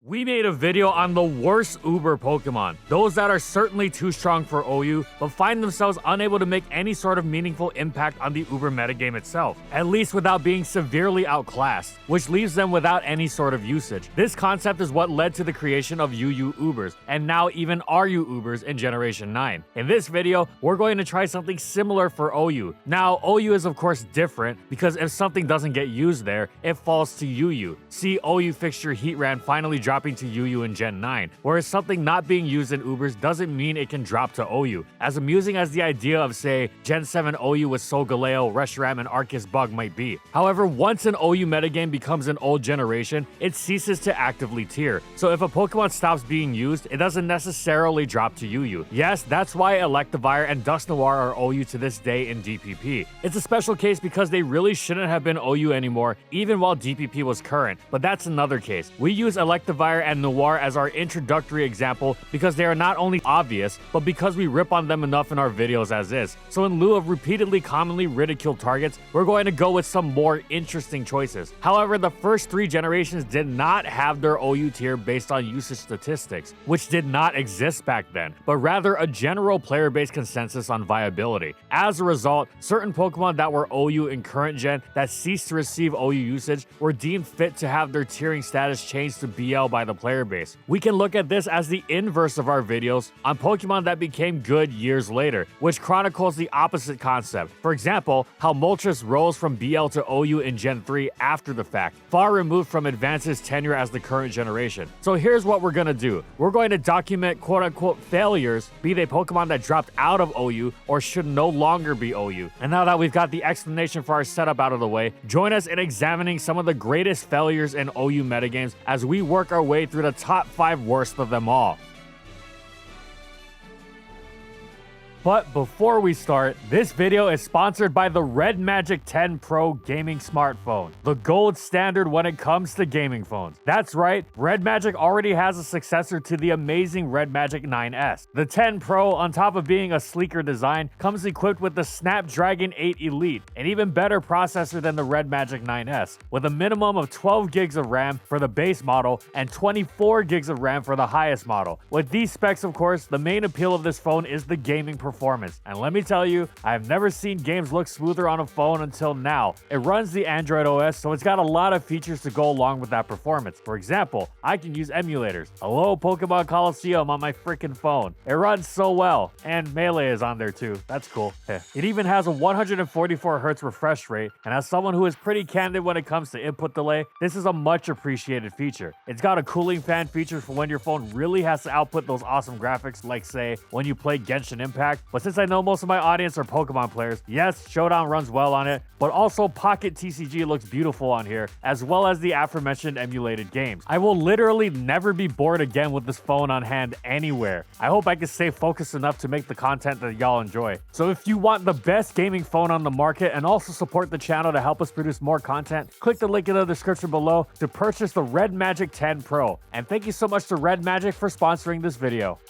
We made a video on the worst Uber Pokemon, those that are certainly too strong for OU, but find themselves unable to make any sort of meaningful impact on the Uber metagame itself, at least without being severely outclassed, which leaves them without any sort of usage. This concept is what led to the creation of UU Ubers, and now even RU Ubers in Generation 9. In this video, we're going to try something similar for OU. Now, OU is of course different, because if something doesn't get used there, it falls to UU. See OU fixture Heatran finally dropping to UU in Gen 9, whereas something not being used in Ubers doesn't mean it can drop to OU. As amusing as the idea of, say, Gen 7 OU with Solgaleo, Reshiram, and Arceus Bug might be. However, once an OU metagame becomes an old generation, it ceases to actively tier. So if a Pokemon stops being used, it doesn't necessarily drop to UU. Yes, that's why Electivire and Dusknoir are OU to this day in DPP. It's a special case because they really shouldn't have been OU anymore, even while DPP was current, but that's another case. We use Electivire and Noir as our introductory example because they are not only obvious, but because we rip on them enough in our videos as is. So in lieu of repeatedly commonly ridiculed targets, we're going to go with some more interesting choices. However, the first 3 generations did not have their OU tier based on usage statistics, which did not exist back then, but rather a general player-based consensus on viability. As a result, certain Pokemon that were OU in current gen that ceased to receive OU usage were deemed fit to have their tiering status changed to BL by the player base. We can look at this as the inverse of our videos on Pokemon that became good years later, which chronicles the opposite concept. For example, how Moltres rose from BL to OU in Gen 3 after the fact, far removed from Advance's tenure as the current generation. So here's what we're gonna do. We're going to document quote-unquote failures, be they Pokemon that dropped out of OU or should no longer be OU. And now that we've got the explanation for our setup out of the way, join us in examining some of the greatest failures in OU metagames as we work our way through the top 5 worst of them all. But before we start, this video is sponsored by the Red Magic 10 Pro gaming smartphone, the gold standard when it comes to gaming phones. That's right, Red Magic already has a successor to the amazing Red Magic 9S. The 10 Pro, on top of being a sleeker design, comes equipped with the Snapdragon 8 Elite, an even better processor than the Red Magic 9S, with a minimum of 12 gigs of RAM for the base model and 24 gigs of RAM for the highest model. With these specs, of course, the main appeal of this phone is the gaming performance. And let me tell you, I've never seen games look smoother on a phone until now. It runs the Android OS, so it's got a lot of features to go along with that performance. For example, I can use emulators. Hello, Pokemon Coliseum on my freaking phone. It runs so well. And Melee is on there too. That's cool. It even has a 144 Hz refresh rate, and as someone who is pretty candid when it comes to input delay, this is a much appreciated feature. It's got a cooling fan feature for when your phone really has to output those awesome graphics, like say, when you play Genshin Impact. But since I know most of my audience are Pokemon players, yes, Showdown runs well on it, but also Pocket TCG looks beautiful on here, as well as the aforementioned emulated games. I will literally never be bored again with this phone on hand anywhere. I hope I can stay focused enough to make the content that y'all enjoy. So if you want the best gaming phone on the market and also support the channel to help us produce more content, click the link in the description below to purchase the Red Magic 10 Pro. And thank you so much to Red Magic for sponsoring this video.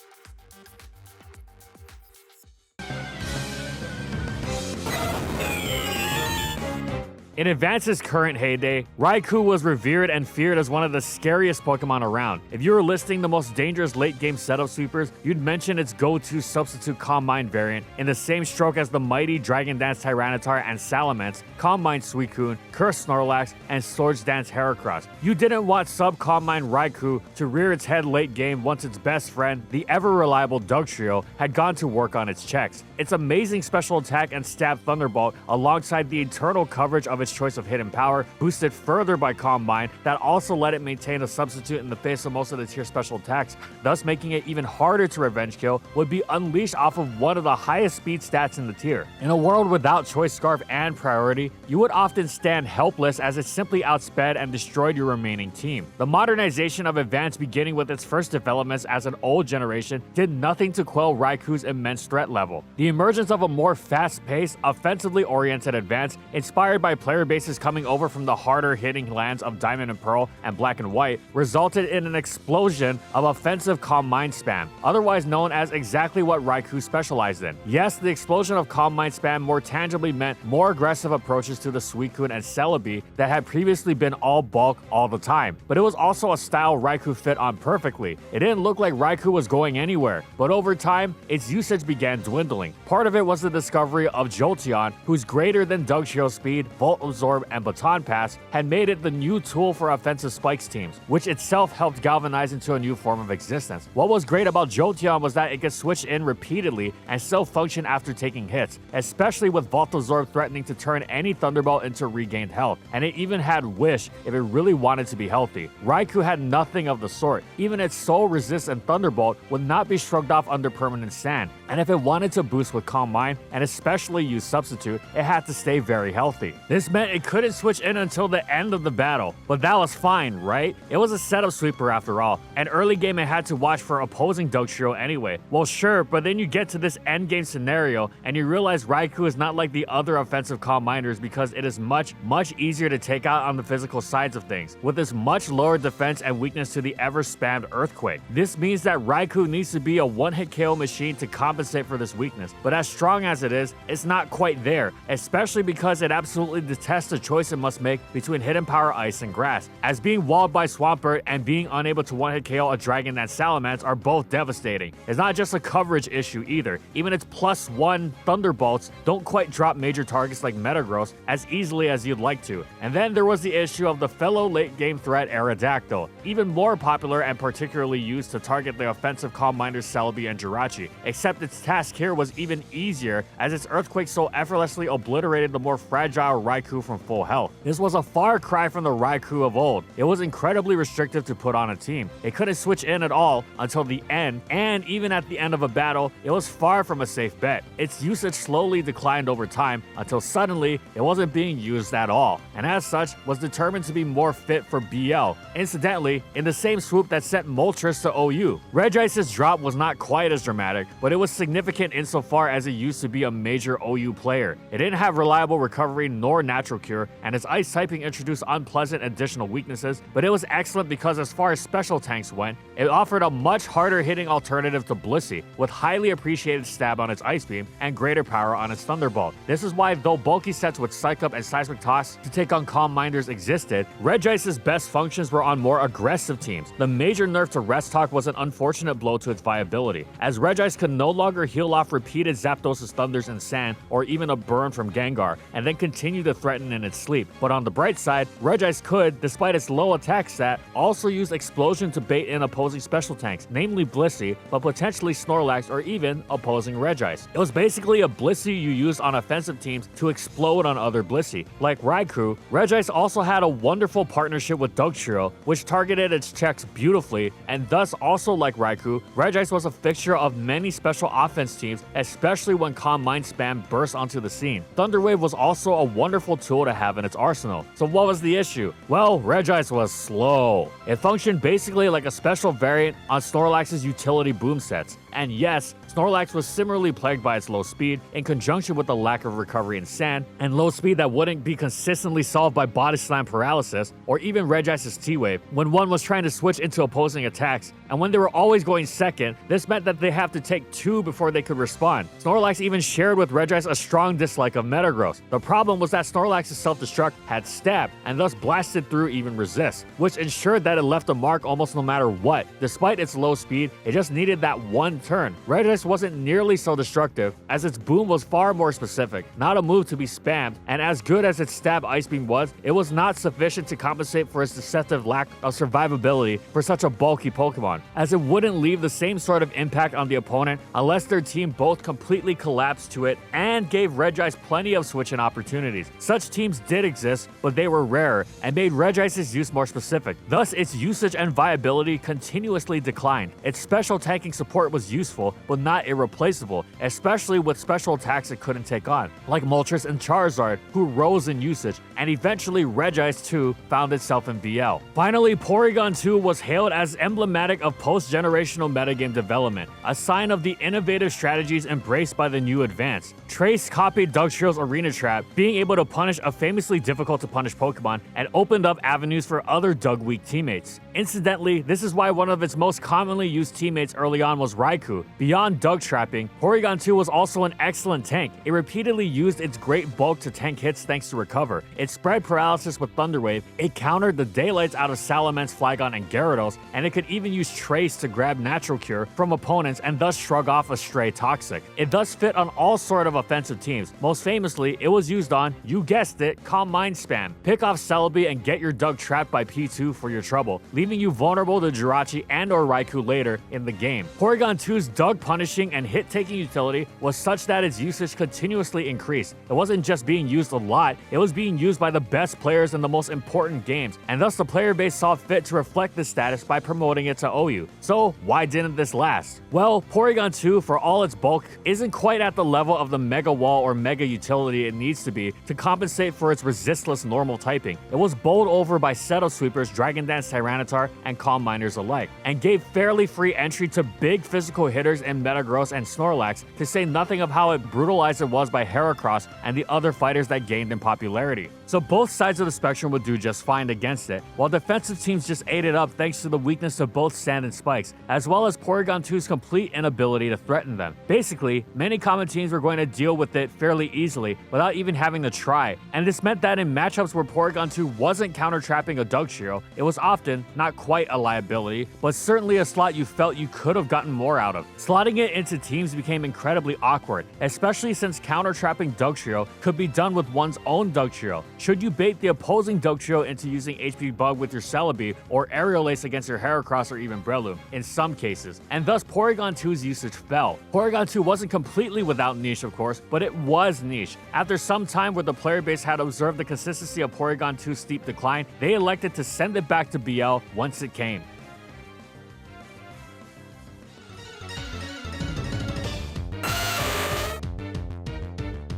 In Advance's current heyday, Raikou was revered and feared as one of the scariest Pokemon around. If you were listing the most dangerous late-game setup sweepers, you'd mention its go-to substitute Calm Mind variant in the same stroke as the mighty Dragon Dance Tyranitar and Salamence, Calm Mind Suicune, Curse Snorlax, and Swords Dance Heracross. You didn't want sub-Calm Mind Raikou to rear its head late game once its best friend, the ever-reliable Dugtrio, had gone to work on its checks. Its amazing special attack and stab Thunderbolt, alongside the eternal coverage of its choice of hidden power, boosted further by Calm Mind, that also let it maintain a substitute in the face of most of the tier special attacks, thus making it even harder to revenge kill, would be unleashed off of one of the highest speed stats in the tier. In a world without Choice Scarf and priority, you would often stand helpless as it simply outsped and destroyed your remaining team. The modernization of Advance, beginning with its first developments as an old generation, did nothing to quell Raikou's immense threat level. The emergence of a more fast-paced, offensively oriented Advance, inspired by player fire bases coming over from the harder hitting lands of Diamond and Pearl and Black and White resulted in an explosion of offensive Calm Mind spam, otherwise known as exactly what Raikou specialized in. Yes, the explosion of Calm Mind spam more tangibly meant more aggressive approaches to the Suicune and Celebi that had previously been all bulk all the time, but it was also a style Raikou fit on perfectly. It didn't look like Raikou was going anywhere, but over time, its usage began dwindling. Part of it was the discovery of Jolteon, whose greater than Dugtrio speed, Volt Absorb, and Baton Pass had made it the new tool for offensive spikes teams, which itself helped galvanize into a new form of existence. What was great about Jolteon was that it could switch in repeatedly and still function after taking hits, especially with Volt Absorb threatening to turn any Thunderbolt into regained health, and it even had Wish if it really wanted to be healthy. Raikou had nothing of the sort. Even its Soul Resist and Thunderbolt would not be shrugged off under permanent sand, and if it wanted to boost with Calm Mind, and especially use Substitute, it had to stay very healthy. This meant it couldn't switch in until the end of the battle, but that was fine, right? It was a setup sweeper after all, and early game it had to watch for opposing Dugtrio anyway. Well sure, but then you get to this end game scenario, and you realize Raikou is not like the other offensive Calm Minders because it is much easier to take out on the physical sides of things, with its much lower defense and weakness to the ever-spammed Earthquake. This means that Raikou needs to be a one-hit KO machine to compensate for this weakness, but as strong as it is, it's not quite there, especially because it absolutely detests the choice it must make between Hidden Power Ice and Grass, as being walled by Swampert and being unable to one-hit KO a dragon and Salamence are both devastating. It's not just a coverage issue either, even its +1 Thunderbolts don't quite drop major targets like Metagross as easily as you'd like to. And then there was the issue of the fellow late-game threat Aerodactyl, even more popular and particularly used to target the offensive Calm Minders Celebi and Jirachi, except its task here was even easier as its Earthquake so effortlessly obliterated the more fragile Raikou from full health. This was a far cry from the Raikou of old. It was incredibly restrictive to put on a team. It couldn't switch in at all until the end, and even at the end of a battle, it was far from a safe bet. Its usage slowly declined over time until suddenly it wasn't being used at all, and as such was determined to be more fit for BL. Incidentally, in the same swoop that sent Moltres to OU. Regice's drop was not quite as dramatic, but it was significant insofar as it used to be a major OU player. It didn't have reliable recovery nor natural cure, and its ice typing introduced unpleasant additional weaknesses, but it was excellent because as far as special tanks went, it offered a much harder hitting alternative to Blissey, with highly appreciated stab on its Ice Beam and greater power on its Thunderbolt. This is why, though bulky sets with Psych Up and Seismic Toss to take on Calm Minders existed, Regice's best functions were on more aggressive teams. The major nerf to Rest Talk was an unfortunate blow to its viability, as Regice could no longer heal off repeated Zapdos' Thunders and Sand or even a burn from Gengar, and then continue to threaten in its sleep. But on the bright side, Regice could, despite its low attack stat, also use Explosion to bait in opposing special tanks, namely Blissey, but potentially Snorlax or even opposing Regice. It was basically a Blissey you used on offensive teams to explode on other Blissey. Like Raikou, Regice also had a wonderful partnership with Dugtrio, which targeted its checks beautifully, and thus also like Raikou, Regice was a fixture of many special offense teams, especially when Calm Mind spam burst onto the scene. Thunder Wave was also a wonderful tool to have in its arsenal. So what was the issue? Well, Regice was slow. It functioned basically like a special variant on Snorlax's utility boom sets. And yes, Snorlax was similarly plagued by its low speed in conjunction with the lack of recovery in sand, and low speed that wouldn't be consistently solved by Body Slam paralysis or even Regice's T-Wave when one was trying to switch into opposing attacks, and when they were always going second, this meant that they have to take 2 before they could respond. Snorlax even shared with Regice a strong dislike of Metagross. The problem was that Snorlax's self-destruct had Stab, and thus blasted through even Resist, which ensured that it left a mark almost no matter what. Despite its low speed, it just needed that one turn. Regice wasn't nearly so destructive, as its boom was far more specific, not a move to be spammed, and as good as its stab Ice Beam was, it was not sufficient to compensate for its deceptive lack of survivability for such a bulky Pokemon, as it wouldn't leave the same sort of impact on the opponent unless their team both completely collapsed to it and gave Regice plenty of switch-in opportunities. Such teams did exist, but they were rarer and made Regice's use more specific. Thus, its usage and viability continuously declined. Its special tanking support was useful, but not irreplaceable, especially with special attacks it couldn't take on, like Moltres and Charizard, who rose in usage, and eventually Regice 2 found itself in BL. Finally, Porygon 2 was hailed as emblematic of post-generational metagame development, a sign of the innovative strategies embraced by the new advance. Trace copied Dugtrio's Arena Trap, being able to punish a famously difficult to punish Pokemon and opened up avenues for other Dug-weak teammates. Incidentally, this is why one of its most commonly used teammates early on was Raikou. Beyond Dug trapping, Porygon 2 was also an excellent tank. It repeatedly used its great bulk to tank hits thanks to Recover. It spread paralysis with Thunder Wave, it countered the daylights out of Salamence, Flygon, and Gyarados, and it could even use Trace to grab Natural Cure from opponents and thus shrug off a stray Toxic. It thus fit on all sort of offensive teams. Most famously, it was used on, you guessed it, Calm Mind spam. Pick off Celebi and get your Dug trapped by P2 for your trouble, leaving you vulnerable to Jirachi and or Raikou later in the game. Porygon 2's Dug punishing and hit-taking utility was such that its usage continuously increased. It wasn't just being used a lot, it was being used by the best players in the most important games, and thus the player base saw fit to reflect this status by promoting it to OU. So why didn't this last? Well, Porygon 2, for all its bulk, isn't quite at the level of the Mega Wall or Mega Utility it needs to be to compensate for its resistless normal typing. It was bowled over by Seto Sweepers, Dragon Dance Tyranitar, and Calm Minders alike, and gave fairly free entry to big physical hitters in Metagross and Snorlax, to say nothing of how brutalized it was by Heracross and the other fighters that gained in popularity. So both sides of the spectrum would do just fine against it, while defensive teams just ate it up thanks to the weakness of both Sand and Spikes, as well as Porygon 2's complete inability to threaten them. Basically, many common teams were going to deal with it fairly easily without even having to try, and this meant that in matchups where Porygon 2 wasn't counter-trapping a Dugtrio, it was often not quite a liability, but certainly a slot you felt you could have gotten more out of. Slotting it into teams became incredibly awkward, especially since counter-trapping Dugtrio could be done with one's own Dugtrio. Should you bait the opposing Dugtrio into using HP Bug with your Celebi, or Aerial Ace against your Heracross or even Breloom, in some cases, and thus Porygon 2's usage fell. Porygon 2 wasn't completely without niche, of course, but it was niche. After some time where the player base had observed the consistency of Porygon 2's steep decline, they elected to send it back to BL once it came.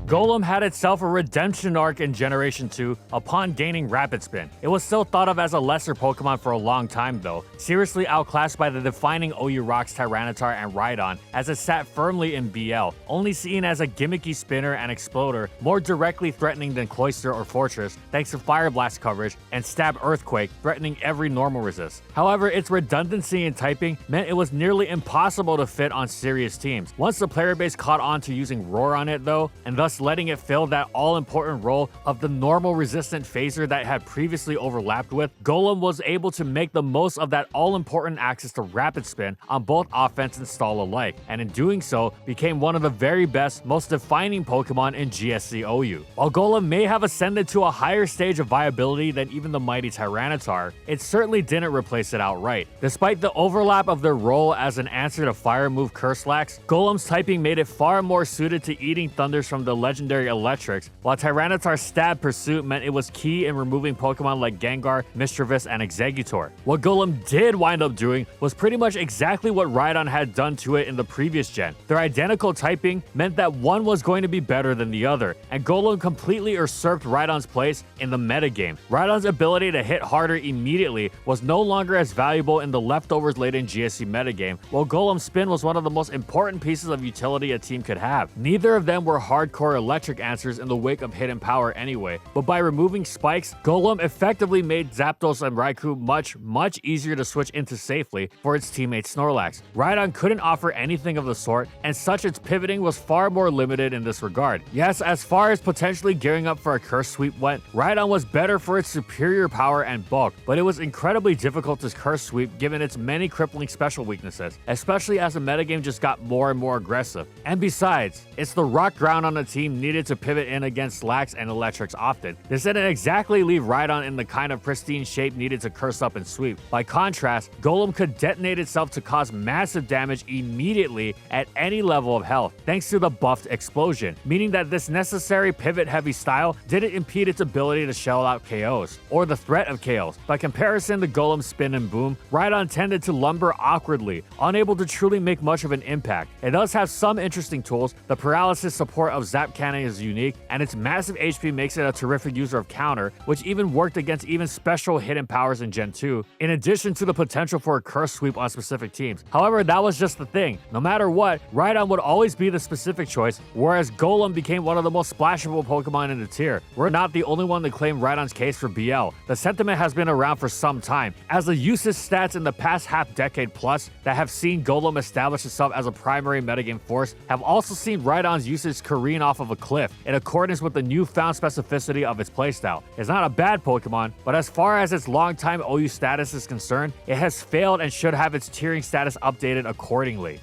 Golem had itself a redemption arc in Generation 2 upon gaining Rapid Spin. It was still thought of as a lesser Pokemon for a long time though, seriously outclassed by the defining OU Rocks Tyranitar and Rhydon as it sat firmly in BL, only seen as a gimmicky spinner and exploder, more directly threatening than Cloyster or Fortress thanks to Fire Blast coverage and Stab Earthquake threatening every normal resist. However, its redundancy in typing meant it was nearly impossible to fit on serious teams. Once the player base caught on to using Roar on it though, and thus letting it fill that all-important role of the normal resistant phaser that it had previously overlapped with, Golem was able to make the most of that all-important access to Rapid Spin on both offense and stall alike, and in doing so, became one of the very best, most defining Pokemon in GSC OU. While Golem may have ascended to a higher stage of viability than even the mighty Tyranitar, it certainly didn't replace it outright. Despite the overlap of their role as an answer to Fire move Curslax, Golem's typing made it far more suited to eating thunders from the legendary Electrics, while Tyranitar's stab pursuit meant it was key in removing Pokemon like Gengar, Mischievous, and Exeggutor. What Golem did wind up doing was pretty much exactly what Rhydon had done to it in the previous gen. Their identical typing meant that one was going to be better than the other, and Golem completely usurped Rhydon's place in the metagame. Rhydon's ability to hit harder immediately was no longer as valuable in the leftovers laden GSC metagame, while Golem's spin was one of the most important pieces of utility a team could have. Neither of them were hardcore electric answers in the wake of Hidden Power anyway, but by removing spikes, Golem effectively made Zapdos and Raikou much easier to switch into safely for its teammate Snorlax. Rhydon couldn't offer anything of the sort, and such its pivoting was far more limited in this regard. Yes, as far as potentially gearing up for a curse sweep went, Rhydon was better for its superior power and bulk, but it was incredibly difficult to curse sweep given its many crippling special weaknesses, especially as the metagame just got more and more aggressive. And besides, it's the rock ground on the team needed to pivot in against Lax and Electrics often. This didn't exactly leave Rhydon in the kind of pristine shape needed to curse up and sweep. By contrast, Golem could detonate itself to cause massive damage immediately at any level of health, thanks to the buffed explosion, meaning that this necessary pivot-heavy style didn't impede its ability to shell out KOs, or the threat of KOs. By comparison to Golem's spin and boom, Rhydon tended to lumber awkwardly, unable to truly make much of an impact. It does have some interesting tools, the paralysis support of Zap rock cannon is unique, and its massive HP makes it a terrific user of counter, which even worked against even special hidden powers in Gen 2, in addition to the potential for a curse sweep on specific teams. However, that was just the thing. No matter what, Rhydon would always be the specific choice, whereas Golem became one of the most splashable Pokemon in the tier. We're not the only one to claim Rhydon's case for BL. The sentiment has been around for some time, as the usage stats in the past half-decade plus that have seen Golem establish itself as a primary metagame force have also seen Rhydon's usage careen off of a cliff, in accordance with the newfound specificity of its playstyle. It's not a bad Pokemon, but as far as its long-time OU status is concerned, it has failed and should have its tiering status updated accordingly.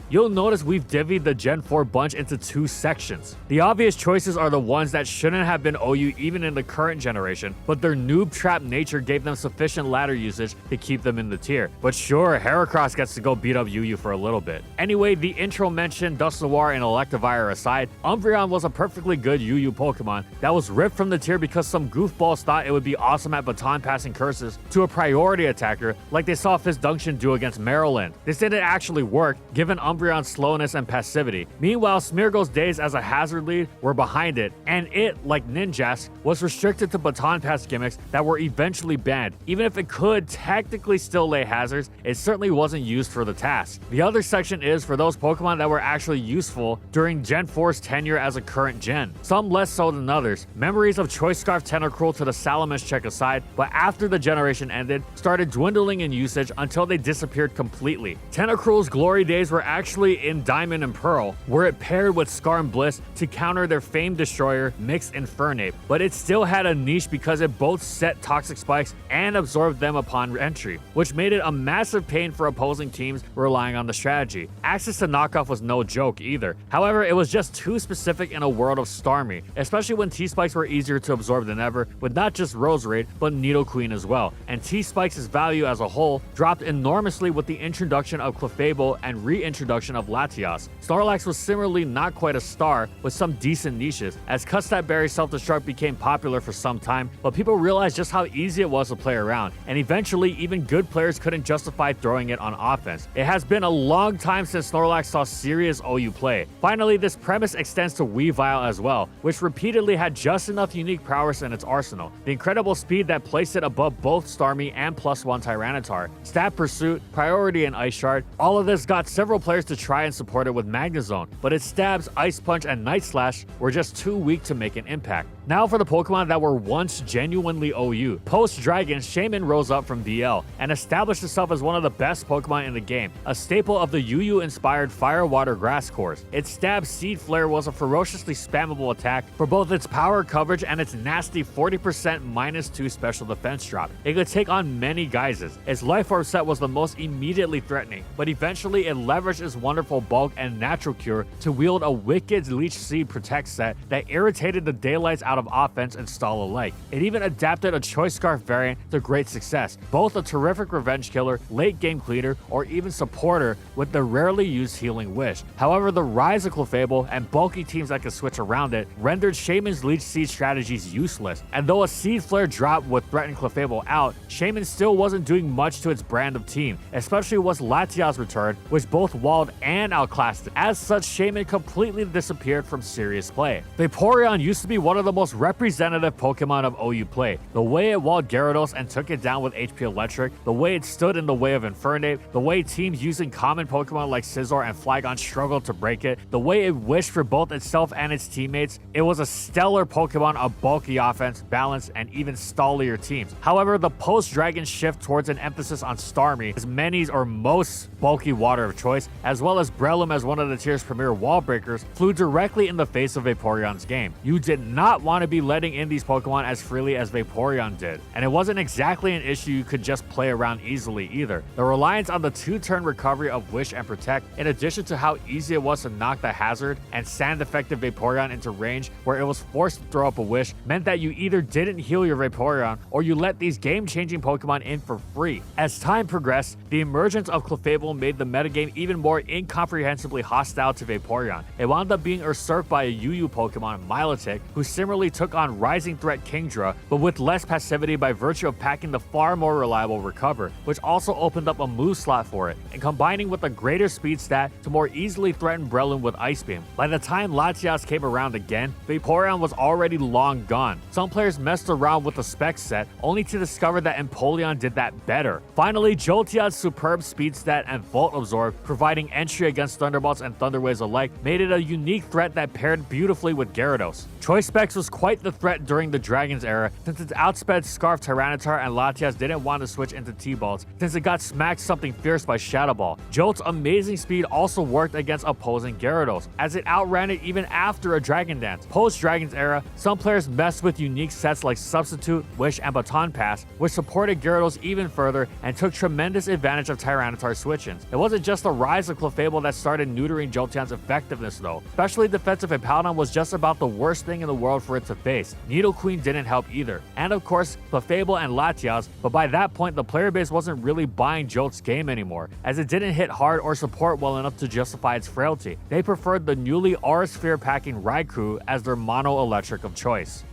You'll notice we've divvied the Gen 4 bunch into two sections. The obvious choices are the ones that shouldn't have been OU even in the current generation, but their noob trap nature gave them sufficient ladder usage to keep them in the tier. But sure, Heracross gets to go beat up UU for a little bit. Anyway, the intro mentioned Dusknoir and Electivire aside, Umbreon was a perfectly good UU Pokemon that was ripped from the tier because some goofballs thought it would be awesome at baton passing curses to a priority attacker like they saw Fizdunction do against Maryland. This didn't actually work, given Umbreon's slowness and passivity. Meanwhile, Smeargle's days as a hazard lead were behind it, and it, like Ninjask, was restricted to baton pass gimmicks that were eventually banned. Even if it could technically still lay hazards, it certainly wasn't used for the task. The other section is for those Pokemon that were actually useful during Gen 4's tenure as a current gen, some less so than others. Memories of Choice Scarf Tentacruel to the Salamence check aside, but after the generation ended, started dwindling in usage until they disappeared completely. Tentacruel's glory days were actually in Diamond and Pearl, where it paired with Scar and Bliss to counter their famed destroyer, Mixed Infernape, but it still had a niche because it both set toxic spikes and absorbed them upon entry, which made it a massive pain for opposing teams relying on the strategy. Access to knockoff was no joke either. However, it was just too specific in a world of Starmie, especially when T-Spikes were easier to absorb than ever, with not just Roserade, but Nidoqueen as well, and T-Spikes' value as a whole dropped enormously with the introduction of Clefable and reintroduction of Latias. Snorlax was similarly not quite a star, with some decent niches, as Cut Berry Self-Destruct became popular for some time, but people realized just how easy it was to play around, and eventually even good players couldn't justify throwing it on offense. It has been a long time since Snorlax saw serious OU play. Finally, this premise extends to Weavile as well, which repeatedly had just enough unique prowess in its arsenal. The incredible speed that placed it above both Starmie and +1 Tyranitar, Stab Pursuit, Priority, and Ice Shard. All of this got several players to try and support it with Magnezone, but its stabs, Ice Punch, and Night Slash were just too weak to make an impact. Now for the Pokemon that were once genuinely OU. Post-Dragon, Shaman rose up from BL and established itself as one of the best Pokemon in the game, a staple of the UU-inspired Fire Water Grass course. Its stab Seed Flare was a ferociously spammable attack for both its power coverage and its nasty 40% -2 special defense drop. It could take on many guises. Its Life Orb set was the most immediately threatening, but eventually it leveraged its wonderful bulk and natural cure to wield a wicked Leech Seed Protect set that irritated the daylights out of offense and stall alike. It even adapted a Choice Scarf variant to great success, both a terrific revenge killer, late game cleaner, or even supporter with the rarely used Healing Wish. However, the rise of Clefable and bulky teams that could switch around it rendered Shaman's Leech Seed strategies useless, and though a Seed Flare drop would threaten Clefable out, Shaman still wasn't doing much to its brand of team, especially once Latias returned, which both walled and outclassed it. As such, Shaman completely disappeared from serious play. Vaporeon used to be one of the most representative Pokemon of OU play. The way it walled Gyarados and took it down with HP Electric, the way it stood in the way of Infernape, the way teams using common Pokemon like Scizor and Flygon struggled to break it, the way it wished for both itself and its teammates, it was a stellar Pokemon of bulky offense, balance, and even stallier teams. However, the post-Dragon shift towards an emphasis on Starmie, as many's or most bulky water of choice, as well as Breloom as one of the tier's premier wall breakers, flew directly in the face of Vaporeon's game. You did not want to be letting in these Pokemon as freely as Vaporeon did, and it wasn't exactly an issue you could just play around easily either. The reliance on the 2-turn recovery of Wish and Protect, in addition to how easy it was to knock the Hazard and Sand-effective Vaporeon into range where it was forced to throw up a Wish, meant that you either didn't heal your Vaporeon or you let these game-changing Pokemon in for free. As time progressed, the emergence of Clefable made the metagame even more incomprehensibly hostile to Vaporeon. It wound up being usurped by a UU Pokemon, Milotic, who similarly essentially took on rising threat Kingdra, but with less passivity by virtue of packing the far more reliable Recover, which also opened up a move slot for it, and combining with a greater speed stat to more easily threaten Breloom with Ice Beam. By the time Latias came around again, Vaporeon was already long gone. Some players messed around with the spec set, only to discover that Empoleon did that better. Finally, Jolteon's superb speed stat and Volt Absorb, providing entry against Thunderbolts and Thunder Waves alike, made it a unique threat that paired beautifully with Gyarados. Choice Specs was quite the threat during the Dragons era, since its outsped Scarf Tyranitar and Latias didn't want to switch into T-Balls, since it got smacked something fierce by Shadow Ball. Jolt's amazing speed also worked against opposing Gyarados, as it outran it even after a Dragon Dance. Post-Dragons era, some players messed with unique sets like Substitute, Wish, and Baton Pass, which supported Gyarados even further and took tremendous advantage of Tyranitar switch-ins. It wasn't just the rise of Clefable that started neutering Jolteon's effectiveness though. Especially defensive Hippowdon was just about the worst thing in the world for it to face. Nidoqueen didn't help either. And of course, Clefable and Latias, but by that point the player base wasn't really buying Jolt's game anymore, as it didn't hit hard or support well enough to justify its frailty. They preferred the newly Aura Sphere packing Raikou as their mono electric of choice.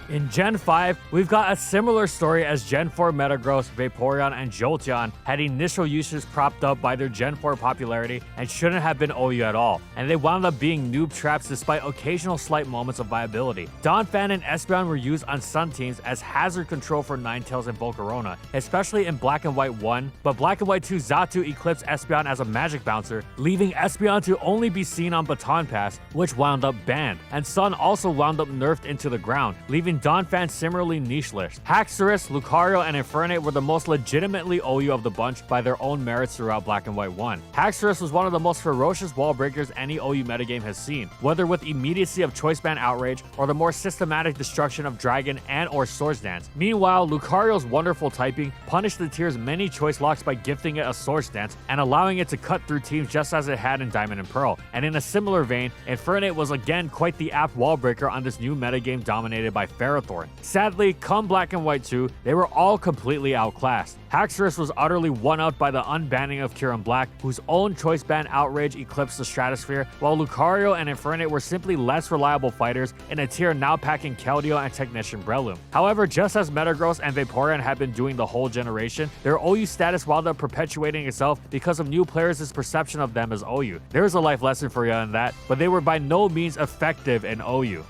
In Gen 5, we've got a similar story as Gen 4 Metagross, Vaporeon, and Jolteon had initial uses propped up by their Gen 4 popularity and shouldn't have been OU at all, and they wound up being noob traps despite occasional slight moments of viability. Donphan and Espeon were used on Sun teams as hazard control for Ninetales and Volcarona, especially in Black and White 1, but Black and White 2 Xatu eclipsed Espeon as a magic bouncer, leaving Espeon to only be seen on Baton Pass, which wound up banned, and Sun also wound up nerfed into the ground, leaving Donphan similarly nicheless. Haxorus, Lucario, and Infernape were the most legitimately OU of the bunch by their own merits throughout Black and White 1. Haxorus was one of the most ferocious wall breakers any OU metagame has seen, whether with immediacy of Choice Band Outrage or the more systematic destruction of Dragon and or Swords Dance. Meanwhile, Lucario's wonderful typing punished the tier's many choice locks by gifting it a Swords Dance and allowing it to cut through teams just as it had in Diamond and Pearl. And in a similar vein, Infernape was again quite the apt wall breaker on this new metagame dominated by Ferrothorn. Sadly, come Black and White 2, they were all completely outclassed. Haxorus was utterly one-upped by the unbanning of Kyurem Black, whose own Choice Band Outrage eclipsed the Stratosphere, while Lucario and Infernape were simply less reliable fighters in a tier now packing Keldeo and Technician Breloom. However, just as Metagross and Vaporeon had been doing the whole generation, their OU status wound up perpetuating itself because of new players' perception of them as OU. There's a life lesson for you in that, but they were by no means effective in OU.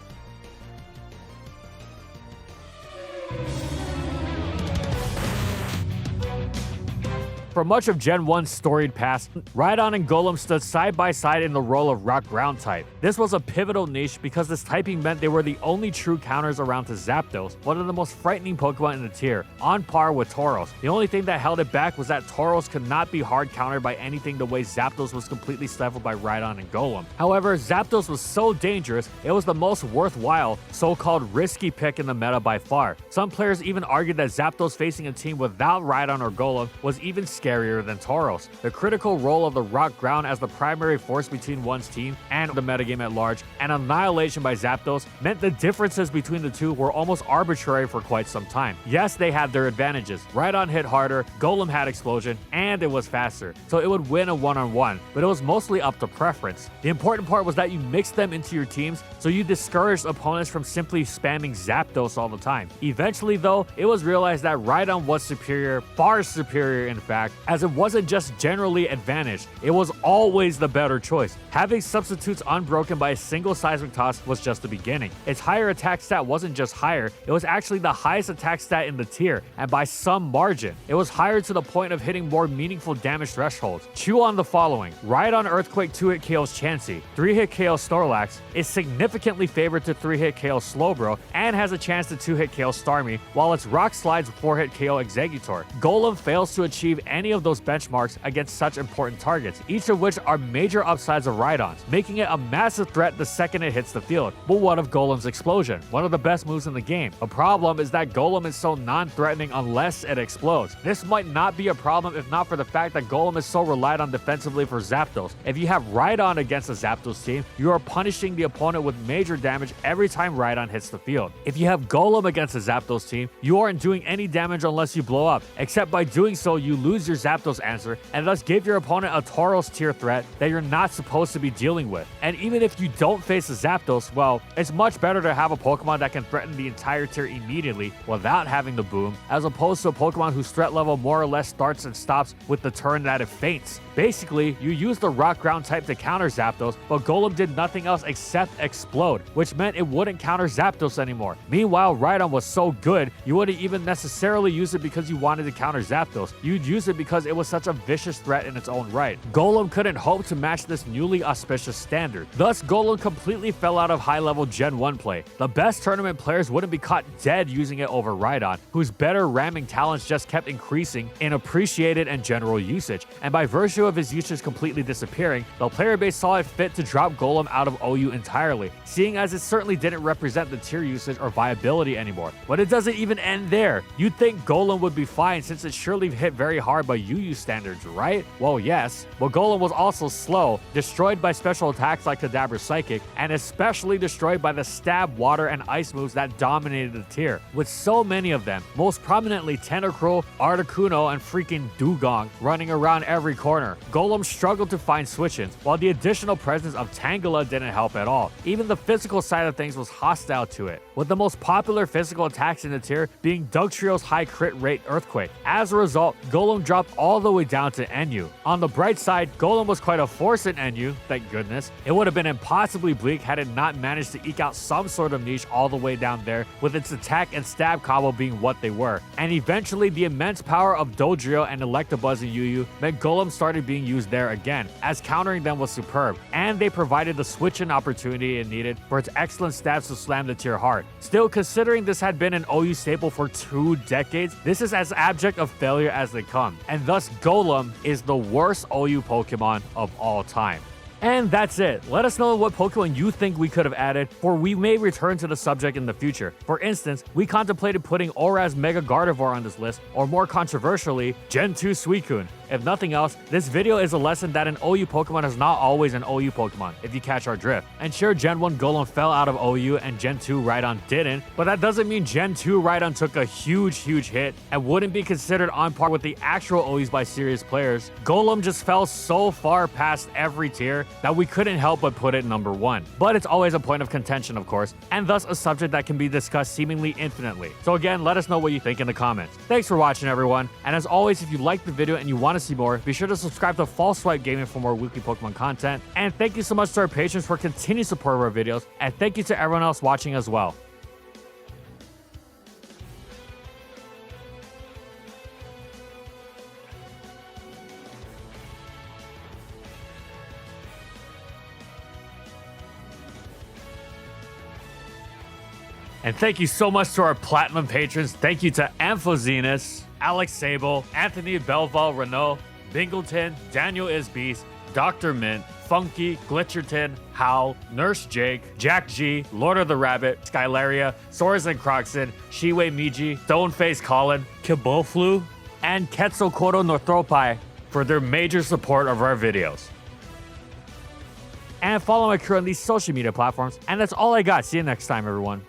For much of Gen 1's storied past, Rhydon and Golem stood side by side in the role of rock ground type. This was a pivotal niche because this typing meant they were the only true counters around to Zapdos, one of the most frightening Pokemon in the tier, on par with Tauros. The only thing that held it back was that Tauros could not be hard countered by anything the way Zapdos was completely stifled by Rhydon and Golem. However, Zapdos was so dangerous, it was the most worthwhile, so-called risky pick in the meta by far. Some players even argued that Zapdos facing a team without Rhydon or Golem was even scarier than Tauros. The critical role of the rock ground as the primary force between one's team and the metagame at large, and annihilation by Zapdos, meant the differences between the two were almost arbitrary for quite some time. Yes, they had their advantages. Rhydon hit harder, Golem had explosion, and it was faster, so it would win a one-on-one, but it was mostly up to preference. The important part was that you mixed them into your teams, so you discouraged opponents from simply spamming Zapdos all the time. Eventually though, it was realized that Rhydon was superior, far superior in fact, as it wasn't just generally advantaged, it was always the better choice. Having substitutes unbroken by a single seismic toss was just the beginning. Its higher attack stat wasn't just higher, it was actually the highest attack stat in the tier, and by some margin. It was higher to the point of hitting more meaningful damage thresholds. Chew on the following. Rhydon Earthquake 2-hit KOs Chansey, 3-hit KO Snorlax, is significantly favored to 3-hit KO Slowbro, and has a chance to 2-hit KO Starmie, while its Rock Slides 4-hit KO Exeggutor. Golem fails to achieve any of those benchmarks against such important targets, each of which are major upsides of Rhydon's, making it a massive threat the second it hits the field. But what of Golem's Explosion, one of the best moves in the game? A problem is that Golem is so non-threatening unless it explodes. This might not be a problem if not for the fact that Golem is so relied on defensively for Zapdos. If you have Rhydon against a Zapdos team, you are punishing the opponent with major damage every time Rhydon hits the field. If you have Golem against a Zapdos team, you aren't doing any damage unless you blow up, except by doing so you lose your your Zapdos answer and thus give your opponent a Tauros tier threat that you're not supposed to be dealing with. And even if you don't face a Zapdos, well, it's much better to have a Pokemon that can threaten the entire tier immediately without having the boom, as opposed to a Pokemon whose threat level more or less starts and stops with the turn that it faints. Basically, you use the Rock Ground type to counter Zapdos, but Golem did nothing else except explode, which meant it wouldn't counter Zapdos anymore. Meanwhile, Rhydon was so good, you wouldn't even necessarily use it because you wanted to counter Zapdos. You'd use it because it was such a vicious threat in its own right. Golem couldn't hope to match this newly auspicious standard. Thus, Golem completely fell out of high-level Gen 1 play. The best tournament players wouldn't be caught dead using it over Rhydon, whose better ramming talents just kept increasing in appreciated and general usage, and by virtue of his usage completely disappearing, the player base saw it fit to drop Golem out of OU entirely, seeing as it certainly didn't represent the tier usage or viability anymore. But it doesn't even end there. You'd think Golem would be fine since it surely hit very hard by UU standards, right? Well, yes, but Golem was also slow, destroyed by special attacks like Kadabra Psychic, and especially destroyed by the stab, water, and ice moves that dominated the tier, with so many of them, most prominently Tentacruel, Articuno, and freaking Dugong running around every corner. Golem struggled to find switch-ins, while the additional presence of Tangela didn't help at all. Even the physical side of things was hostile to it, with the most popular physical attacks in the tier being Dugtrio's high crit rate Earthquake. As a result, Golem dropped all the way down to NU. On the bright side, Golem was quite a force in NU, thank goodness. It would have been impossibly bleak had it not managed to eke out some sort of niche all the way down there, with its attack and stab combo being what they were. And eventually, the immense power of Dodrio and Electabuzz in UU meant Golem started being used there again, as countering them was superb, and they provided the switch-in opportunity it needed for its excellent stabs to slam the tier hard. Still, considering this had been an OU staple for 2 decades, this is as abject of failure as they come, and thus Golem is the worst OU Pokemon of all time. And that's it. Let us know what Pokemon you think we could have added, for we may return to the subject in the future. For instance, we contemplated putting Auraz Mega Gardevoir on this list, or more controversially, Gen 2 Suicune. If nothing else, this video is a lesson that an OU Pokemon is not always an OU Pokemon, if you catch our drift. And sure, Gen 1 Golem fell out of OU and Gen 2 Rhydon didn't, but that doesn't mean Gen 2 Rhydon took a huge hit and wouldn't be considered on par with the actual OUs by serious players. Golem just fell so far past every tier that we couldn't help but put it number 1. But it's always a point of contention, of course, and thus a subject that can be discussed seemingly infinitely. So again, let us know what you think in the comments. Thanks for watching, everyone, and as always, if you liked the video and you want to see more, be sure to subscribe to False Swipe Gaming for more weekly Pokemon content. And thank you so much to our patrons for continued support of our videos, and thank you to everyone else watching as well. And thank you so much to our Platinum patrons. Thank you to Amphozenus, Alex Sable, Anthony Belval Renault, Bingleton, Daniel Isbeast, Dr. Mint, Funky, Glitcherton, Howl, Nurse Jake, Jack G, Lord of the Rabbit, Skylaria, Soares and Croxon, Shiwei Miji, Stoneface Colin, Kiboflu, and Quetzalcoatl Northropi for their major support of our videos. And follow my crew on these social media platforms. And that's all I got. See you next time, everyone.